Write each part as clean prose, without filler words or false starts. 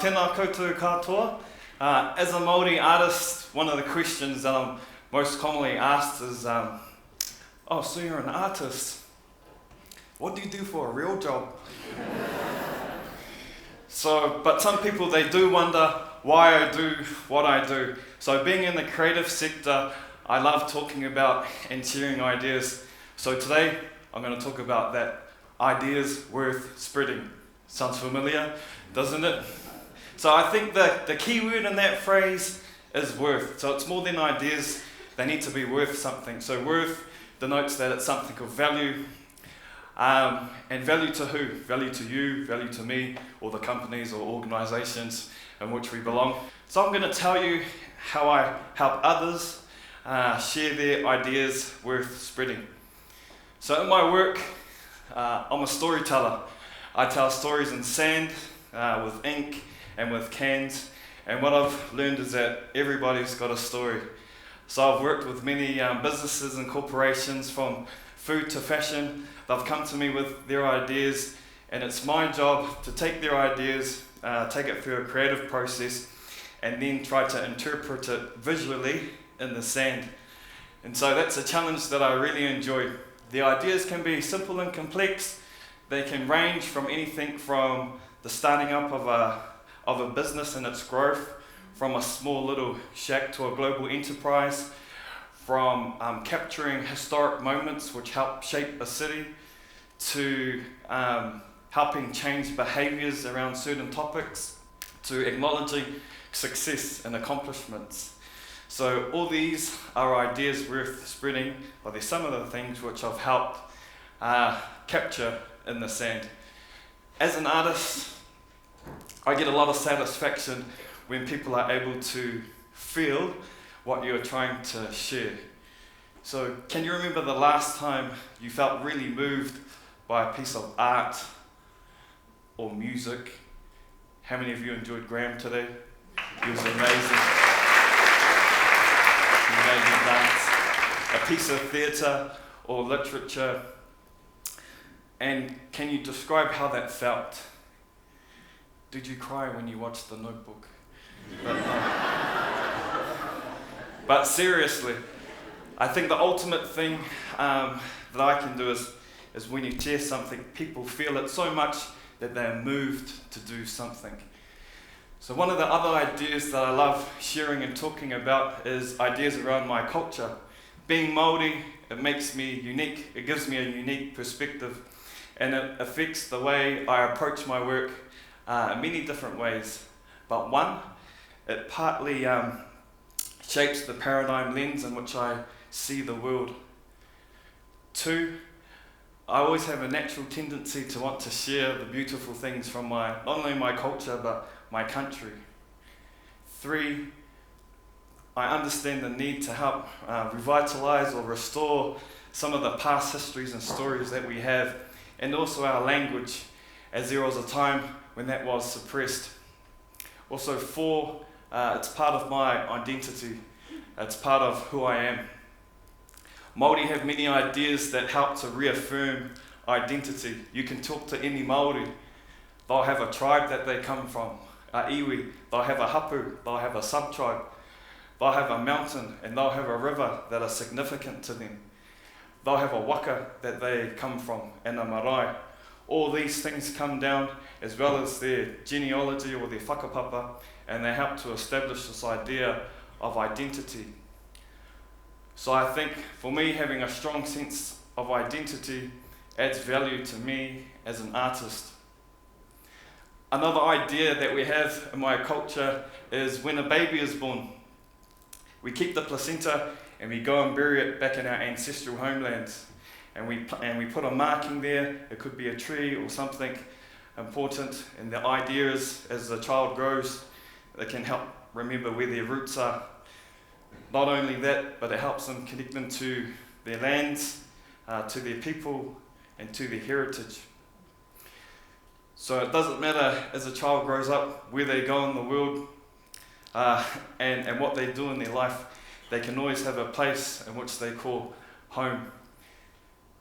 Tēnā koutou katoa. As a Maori artist, one of the questions that I'm most commonly asked is, oh, so you're an artist. What do you do for a real job? But some people, they do wonder why I do what I do. So being in the creative sector, I love talking about and sharing ideas. So today, I'm going to talk about that. Ideas worth spreading. Sounds familiar, doesn't it? So I think that the key word in that phrase is worth. So it's more than ideas, they need to be worth something. So worth denotes that it's something of value. And value to who? Value to you, value to me, or the companies or organisations in which we belong. So I'm going to tell you how I help others share their ideas worth spreading. So in my work, I'm a storyteller. I tell stories in sand, with ink and with cans, and what I've learned is that everybody's got a story. So I've worked with many businesses and corporations, from food to fashion. They've come to me with their ideas, and it's my job to take their ideas, take it through a creative process, and then try to interpret it visually in the sand. And so that's a challenge that I really enjoy. The ideas can be simple and complex. They can range from anything from the starting up of a business and its growth, from a small little shack to a global enterprise, from capturing historic moments which help shape a city, to helping change behaviours around certain topics, to acknowledging success and accomplishments. So all these are ideas worth spreading, but they're some of the things which I've helped capture in the sand. As an artist, I get a lot of satisfaction when people are able to feel what you're trying to share. So can you remember the last time you felt really moved by a piece of art or music? How many of you enjoyed Graham today? He was amazing. Amazing dance. A piece of theatre or literature. And can you describe how that felt? Did you cry when you watched The Notebook? But seriously, I think the ultimate thing that I can do is when you share something, people feel it so much that they're moved to do something. So one of the other ideas that I love sharing and talking about is ideas around my culture. Being Maori, it makes me unique. It gives me a unique perspective, and it affects the way I approach my work in many different ways. But one, it partly shapes the paradigm lens in which I see the world. Two, I always have a natural tendency to want to share the beautiful things from not only my culture, but my country. Three, I understand the need to help revitalise or restore some of the past histories and stories that we have, and also our language, as there was a time when that was suppressed. Also, four, it's part of my identity. It's part of who I am. Māori have many ideas that help to reaffirm identity. You can talk to any Māori. They'll have a tribe that they come from, a iwi. They'll have a hapu, they'll have a sub-tribe. They'll have a mountain, and they'll have a river that are significant to them. They'll have a waka that they come from, and a marae. All these things come down, as well as their genealogy or their whakapapa, and they help to establish this idea of identity. So I think, for me, having a strong sense of identity adds value to me as an artist. Another idea that we have in my culture is when a baby is born, we keep the placenta and we go and bury it back in our ancestral homelands. And we put a marking there. It could be a tree or something important. And the idea is, as the child grows, it can help remember where their roots are. Not only that, but it helps them connect them to their lands, to their people, and to their heritage. So it doesn't matter as a child grows up where they go in the world and what they do in their life, they can always have a place in which they call home.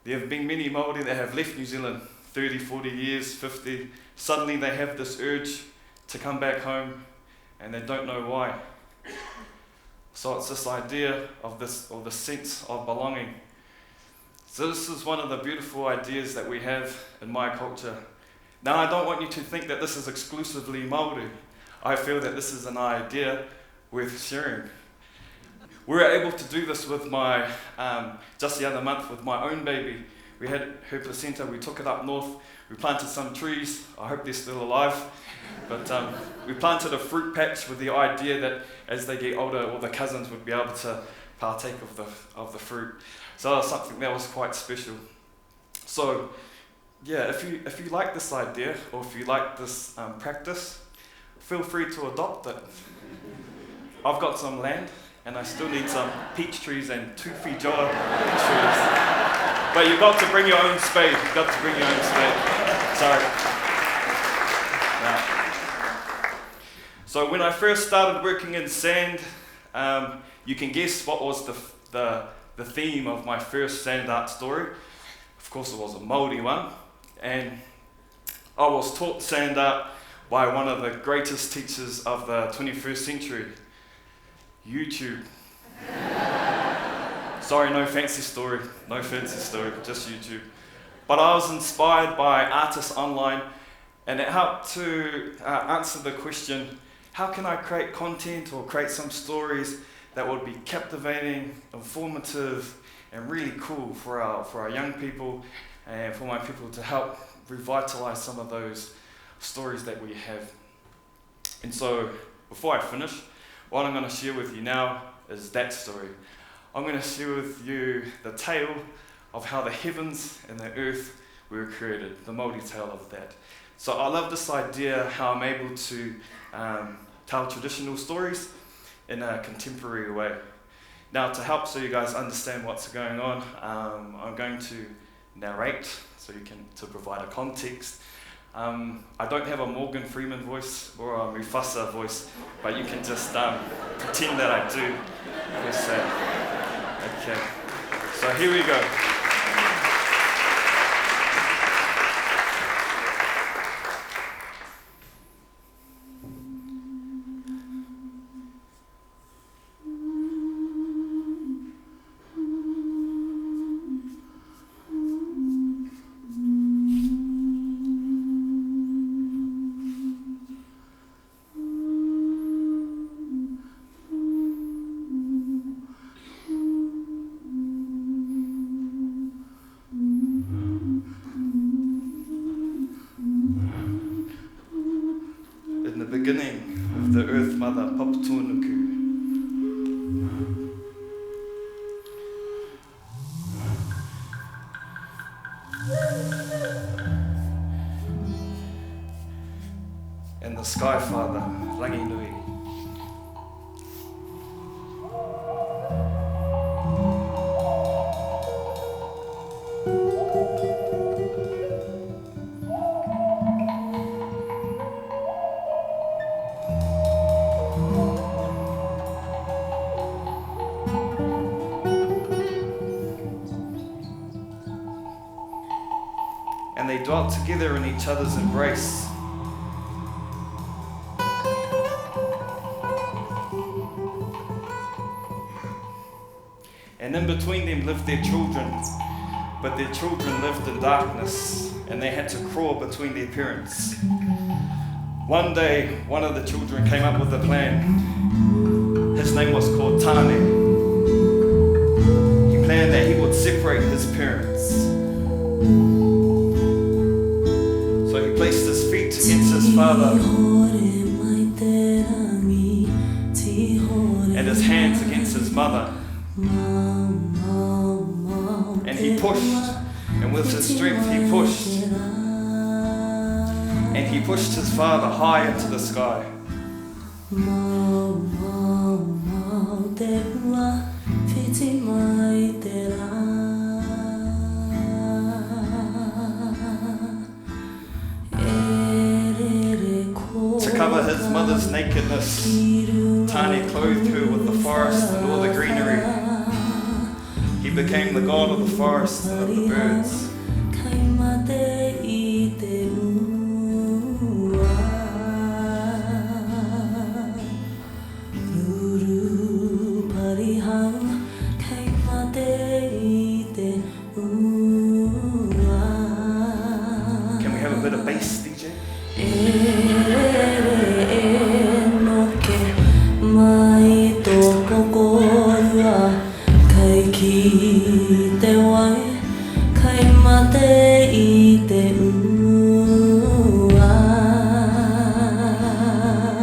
There have been many Māori that have left New Zealand 30, 40 years, 50. Suddenly they have this urge to come back home and they don't know why. So it's this idea of the sense of belonging. So this is one of the beautiful ideas that we have in my culture. Now, I don't want you to think that this is exclusively Maori. I feel that this is an idea worth sharing. We were able to do this with my, just the other month with my own baby. We had her placenta, we took it up north, we planted some trees, I hope they're still alive, but we planted a fruit patch with the idea that as they get older, all the cousins would be able to partake of the fruit. So that was something that was quite special. So, yeah, if you like this idea, or if you like this practice, feel free to adopt it. I've got some land, and I still need some peach trees and tufi joa trees. But you've got to bring your own spade. You've got to bring your own spade. Sorry. No. So when I first started working in sand, you can guess what was the theme of my first sand art story. Of course, it was a Maori one. And I was taught sand art by one of the greatest teachers of the 21st century, YouTube. Sorry, no fancy story, just YouTube. But I was inspired by artists online, and it helped to answer the question, how can I create content or create some stories that would be captivating, informative, and really cool for our young people and for my people to help revitalize some of those stories that we have. And so, before I finish, what I'm going to share with you now is that story. I'm going to share with you the tale of how the heavens and the earth were created, the Maori tale of that. So I love this idea, how I'm able to tell traditional stories in a contemporary way. Now, to help so you guys understand what's going on, I'm going to narrate to provide a context. I don't have a Morgan Freeman voice or a Mufasa voice, but you can just pretend that I do. Okay, so here we go. Beginning of the Earth Mother, Papatuanuku. And the Sky Father, Rangi Nui. And they dwelt together in each other's embrace. And in between them lived their children, but their children lived in darkness, and they had to crawl between their parents. One day, one of the children came up with a plan. His name was called Tane. He planned that he would separate his parents. So he placed his feet against his father and his hands against his mother. And he pushed, and with his strength he pushed. And he pushed his father high into the sky. To cover his mother's nakedness, Tane clothed her with the forest and all the greenery. He became the god of the forest and of the birds.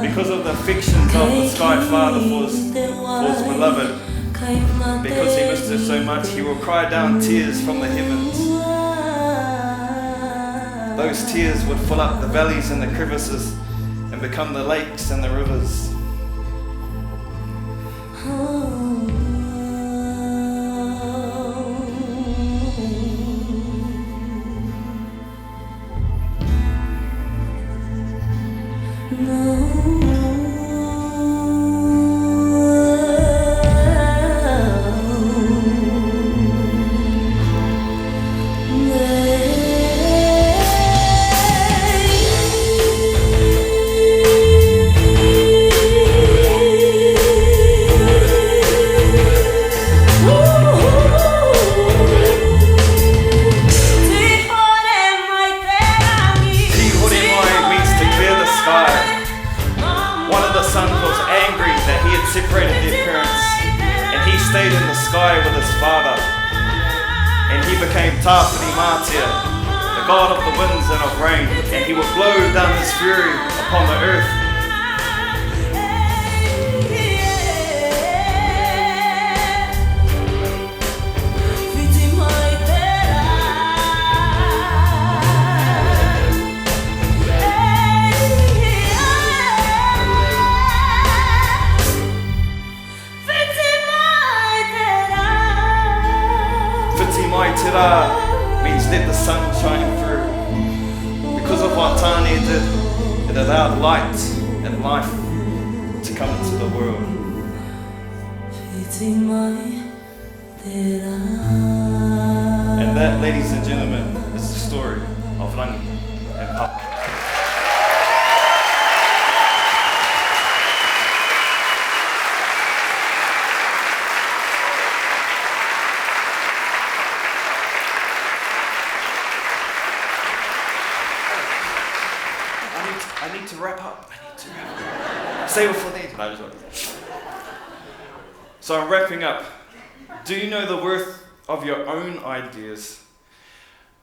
Because of the affections of the Sky Father for his beloved, because he missed her so much, he will cry down tears from the heavens. Those tears would fill up the valleys and the crevices and become the lakes and the rivers. Separated their parents, and he stayed in the sky with his father, and he became Tāwhiri Mātia, the god of the winds and of rain, and he would blow down his fury upon the earth. Mai tera means let the sun shine through. Because of what Tāne did, it allowed light and life to come into the world. And that, ladies and gentlemen, is the story of Rangi and Papa. I need to wrap up. Save it for then. So I'm wrapping up. Do you know the worth of your own ideas?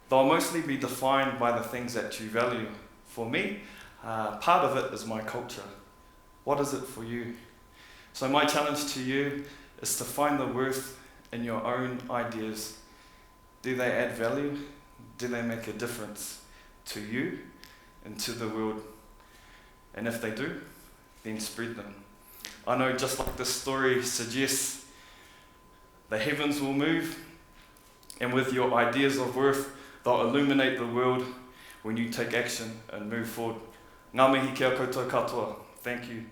They'll mostly be defined by the things that you value. For me, part of it is my culture. What is it for you? So my challenge to you is to find the worth in your own ideas. Do they add value? Do they make a difference to you and to the world? And if they do, then spread them. I know, just like this story suggests, the heavens will move, and with your ideas of worth, they'll illuminate the world when you take action and move forward. Ngā mihi kia koutou katoa. Thank you.